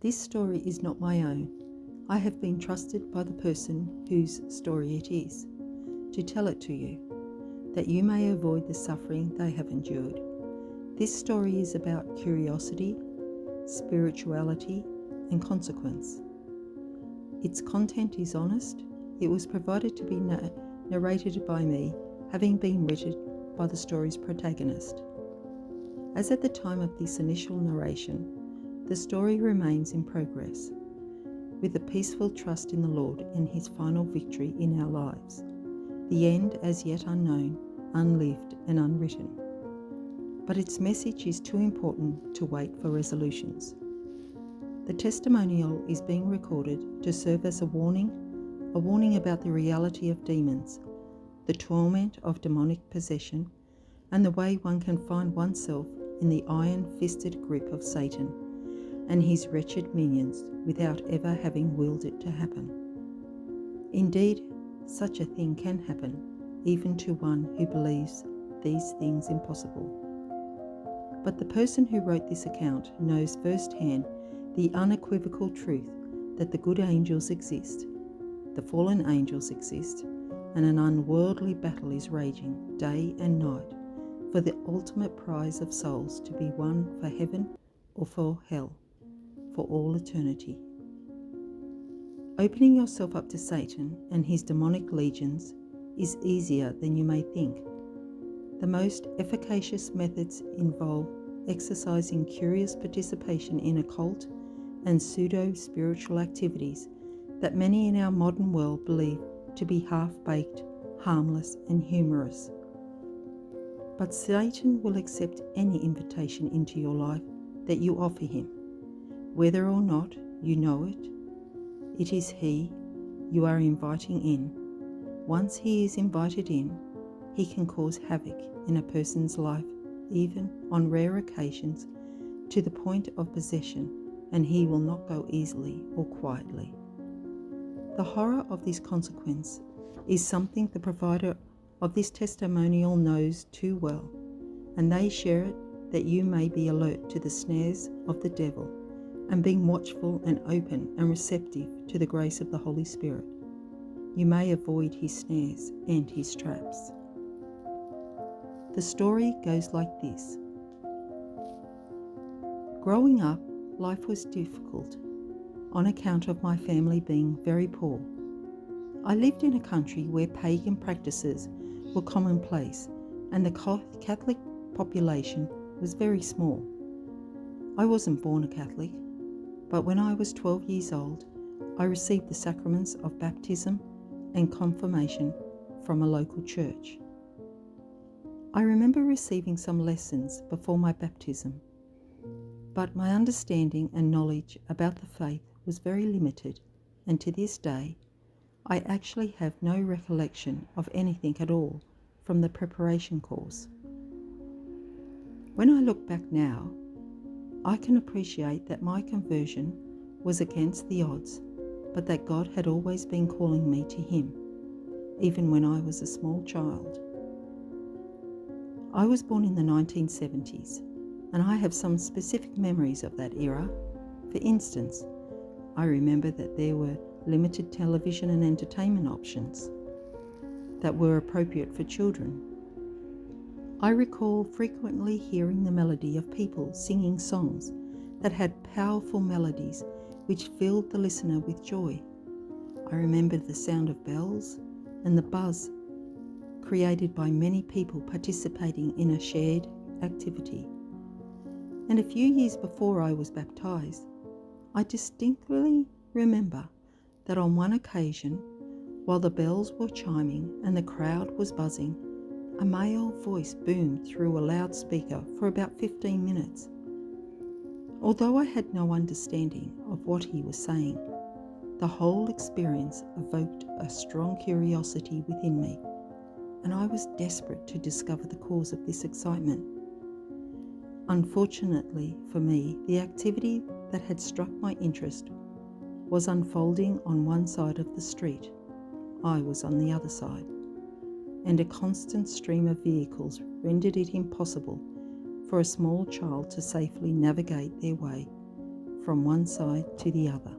This story is not my own. I have been trusted by the person whose story it is to tell it to you, that you may avoid the suffering they have endured. This story is about curiosity, spirituality, and consequence. Its content is honest. It was provided to be narrated by me, having been written by the story's protagonist. As at the time of this initial narration, the story remains in progress, with a peaceful trust in the Lord and His final victory in our lives. The end as yet unknown, unlived and unwritten. But its message is too important to wait for resolutions. The testimonial is being recorded to serve as a warning about the reality of demons, the torment of demonic possession, and the way one can find oneself in the iron-fisted grip of Satan and his wretched minions without ever having willed it to happen. Indeed, such a thing can happen, even to one who believes these things impossible. But the person who wrote this account knows firsthand the unequivocal truth that the good angels exist, the fallen angels exist, and an unworldly battle is raging day and night for the ultimate prize of souls to be won for heaven or for hell, for all eternity. Opening yourself up to Satan and his demonic legions is easier than you may think. The most efficacious methods involve exercising curious participation in occult and pseudo-spiritual activities that many in our modern world believe to be half-baked, harmless and humorous. But Satan will accept any invitation into your life that you offer him, whether or not you know it. It is he you are inviting in. Once he is invited in, he can cause havoc in a person's life, even on rare occasions, to the point of possession, and he will not go easily or quietly. The horror of this consequence is something the provider of this testimonial knows too well, and they share it that you may be alert to the snares of the devil and being watchful and open and receptive to the grace of the Holy Spirit. You may avoid his snares and his traps. The story goes like this. Growing up, life was difficult on account of my family being very poor. I lived in a country where pagan practices were commonplace and the Catholic population was very small. I wasn't born a Catholic, but when I was 12 years old, I received the sacraments of baptism and confirmation from a local church. I remember receiving some lessons before my baptism, but my understanding and knowledge about the faith was very limited, and to this day, I actually have no recollection of anything at all from the preparation course. When I look back now, I can appreciate that my conversion was against the odds, but that God had always been calling me to Him, even when I was a small child. I was born in the 1970s, and I have some specific memories of that era. For instance, I remember that there were limited television and entertainment options that were appropriate for children. I recall frequently hearing the melody of people singing songs that had powerful melodies which filled the listener with joy. I remember the sound of bells and the buzz created by many people participating in a shared activity. And a few years before I was baptized, I distinctly remember that on one occasion, while the bells were chiming and the crowd was buzzing, a male voice boomed through a loudspeaker for about 15 minutes. Although I had no understanding of what he was saying, the whole experience evoked a strong curiosity within me, and I was desperate to discover the cause of this excitement. Unfortunately for me, the activity that had struck my interest was unfolding on one side of the street. I was on the other side, and a constant stream of vehicles rendered it impossible for a small child to safely navigate their way from one side to the other.